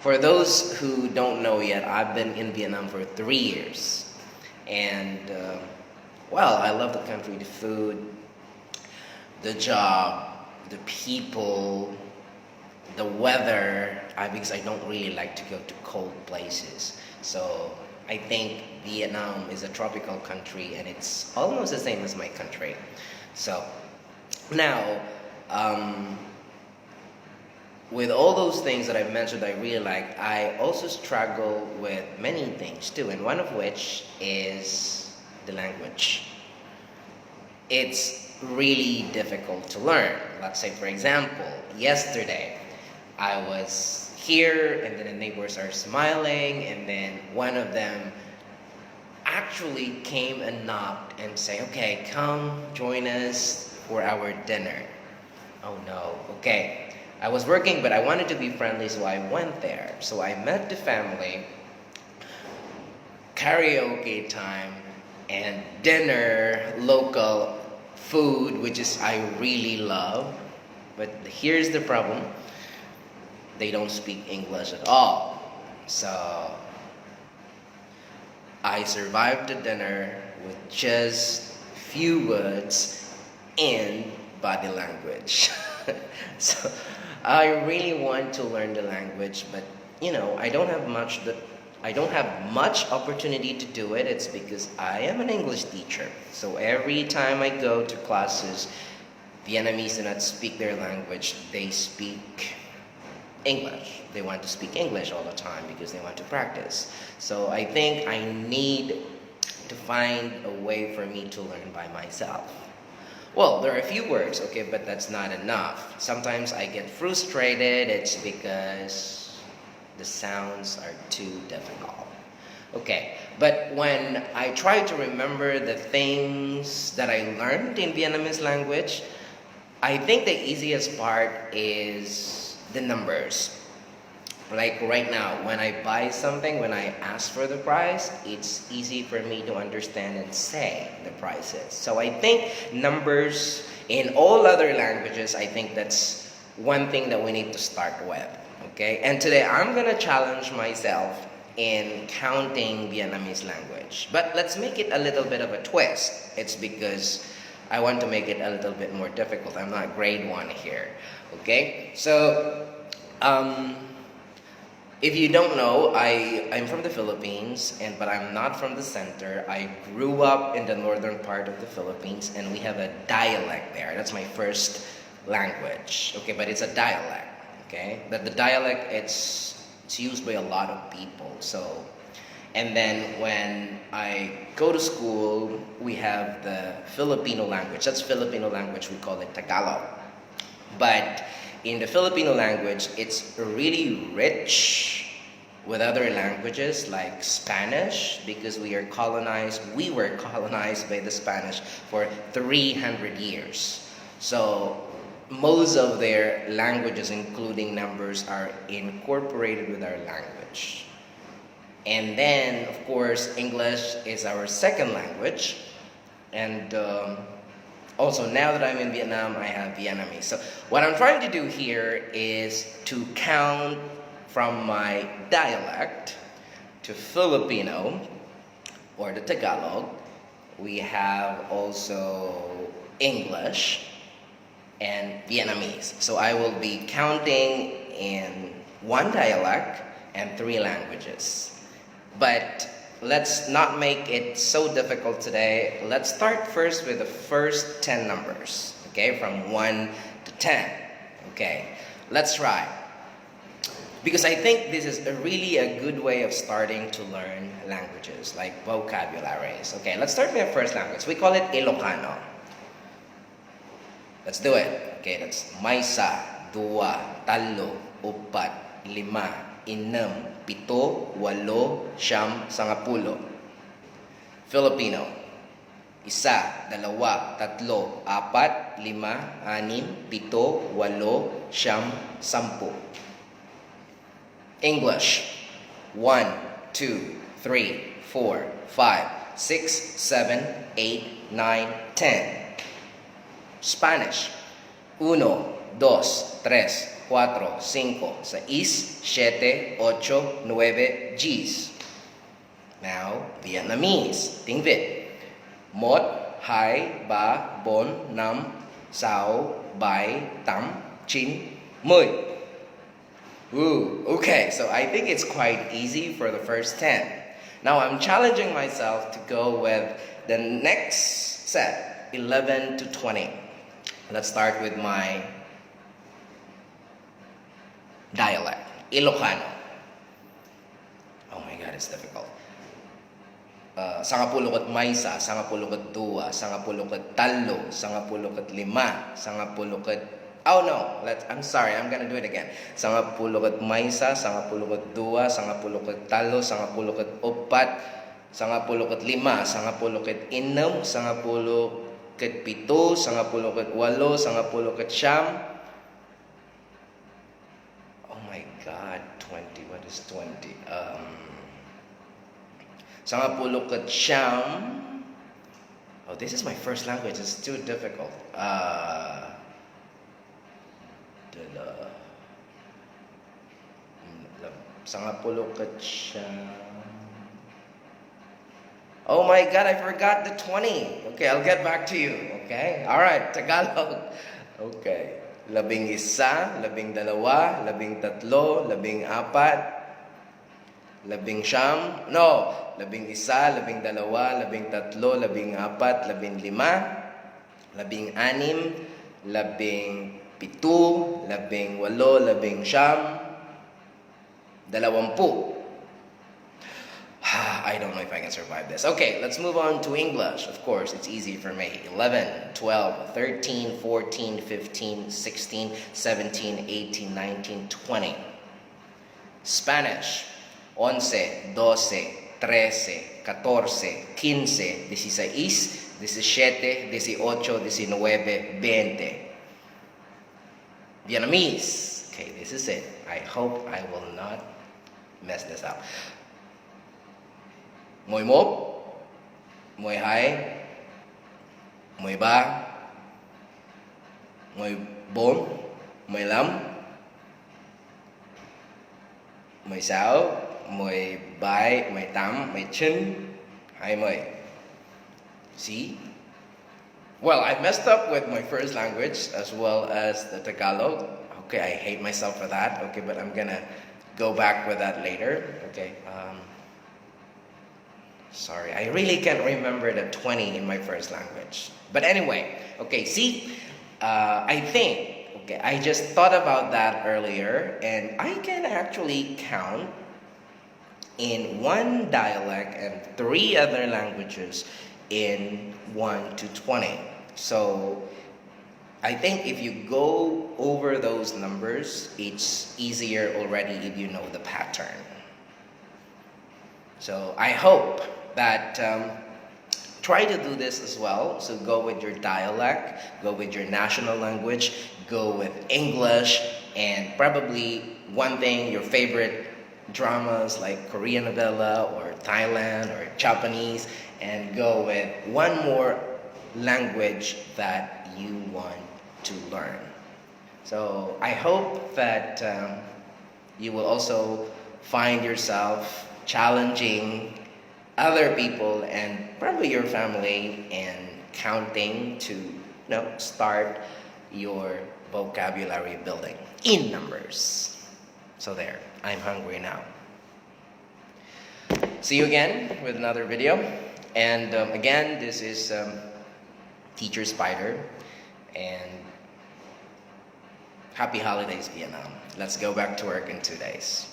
For those who don't know yet, I've been in Vietnam for 3 years. And, well, I love the country, the food, the job, the people, the weather, because I don't really like to go to cold places. So I think Vietnam is a tropical country and it's almost the same as my country. So now, with all those things that I've mentioned I really like, I also struggle with many things too, and one of which is the language. It's really difficult to learn. Let's say, for example, yesterday I was here and then the neighbors are smiling, and then one of them actually came and knocked and say, okay, come join us for our dinner. Oh no, okay. I was working, but I wanted to be friendly, so I went there. So I met the family, karaoke time, and dinner, local food, which is I really love. But here's the problem. They don't speak English at all. So I survived the dinner with just few words and body language. So I really want to learn the language, but I don't have much opportunity to do it. It's because I am an English teacher. So every time I go to classes, Vietnamese do not speak their language. They speak English. They want to speak English all the time because they want to practice. So I think I need to find a way for me to learn by myself. Well, there are a few words, okay, but that's not enough. Sometimes I get frustrated. It's because the sounds are too difficult. Okay, but when I try to remember the things that I learned in Vietnamese language, I think the easiest part is the numbers. Like right now, when I buy something, when I ask for the price, it's easy for me to understand and say the prices. So I think numbers in all other languages, I think that's one thing that we need to start with. Okay, and today I'm gonna challenge myself in counting Vietnamese language. But let's make it a little bit of a twist. It's because I want to make it a little bit more difficult. I'm not grade 1 here. Okay, so if you don't know, I'm from the Philippines, but I'm not from the center. I grew up in the northern part of the Philippines, and we have a dialect there. That's my first language. Okay, but it's a dialect. Okay, that the dialect it's used by a lot of people. So, and then when I go to school, we have the Filipino language. That's Filipino language. We call it Tagalog. But in the Filipino language, it's really rich with other languages like Spanish, because we were colonized by the Spanish for 300 years. So most of their languages, including numbers, are incorporated with our language. And then, of course, English is our second language. And also, now that I'm in Vietnam, I have Vietnamese. So what I'm trying to do here is to count from my dialect to Filipino, or the Tagalog. We have also English and Vietnamese. So I will be counting in one dialect and 3 languages. But let's not make it so difficult today. Let's start first with the first 10 numbers, okay, from 1 to 10. Okay, let's try. Because I think this is really a good way of starting to learn languages, like vocabularies. Okay, let's start with the first language. We call it Ilocano. Let's do it. Okay, that's Maysa, Dua, Talo, Upat, Lima, Inam, Pito, Walo, Siyam, Sangapulo. Filipino. Isa, dalawa, tatlo, apat, lima, anim, pito, walo, siyam, sampu. English. 1, 2, 3, 4, 5, 6, 7, 8, 9, 10. Spanish. 1, 2, 3, 4, 5, 6, 7, 8, 9, 10. Now, Vietnamese. Tiếng Việt. 1, 2, 3, 4, 5, 6, 7, 8, 9, 10. Ooh, okay, so I think it's quite easy for the first 10. Now I'm challenging myself to go with the next set, 11 to 20. Let's start with my dialect, Ilocano. Oh my God, it's difficult. Sangapulo kat maysa, sangapulo kat dua, sangapulo kat talo, sangapulo kat lima, sangapulo kat... Oh no, I'm sorry, I'm gonna do it again. Sangapulo kat maysa, sangapulo kat dua, sangapulo kat talo, sangapulo kat upat, sangapulo kat lima, sangapulo kat inom, sangapulo kat pito, sangapulo kat walo, sangapulo kat siyam. Oh my God, 20, what is 20? Sangapulo kat siyam. Oh, this is my first language, it's too difficult. Sangapulo kat siyam. Oh my God, I forgot the 20. Okay, I'll get back to you. Okay? Alright, Tagalog. Okay. 11, 12, 13, 14, 15, 11, 12, 13, 14, 15, 16, 17, 18, 19, 20. I don't know if I can survive this. Okay, let's move on to English. Of course, it's easy for me. 11, 12, 13, 14, 15, 16, 17, 18, 19, 20. Spanish. 11, 12, 13, 14, 15, 16, 17, 18, 19, 20. Vietnamese. Okay, this is it. I hope I will not mess this up. 11, 12, 13, 14, 15, 16, 17, 18, 19, 20. See? Well, I messed up with my first language as well as the Tagalog. Okay, I hate myself for that. Okay, but I'm gonna go back with that later. Okay. Sorry, I really can't remember the 20 in my first language. But anyway, okay, see, I think, okay, I just thought about that earlier, and I can actually count in one dialect and 3 other languages in 1 to 20. So I think if you go over those numbers, it's easier already if you know the pattern. So I hope that try to do this as well. So go with your dialect, go with your national language, go with English, and probably one thing, your favorite dramas like Korean novella or Thailand or Japanese, and go with one more language that you want to learn. So I hope that you will also find yourself challenging other people and probably your family and counting to start your vocabulary building in numbers. So there, I'm hungry now. See you again with another video. And again, this is Teacher Spyder, and happy holidays, Vietnam. Let's go back to work in 2 days.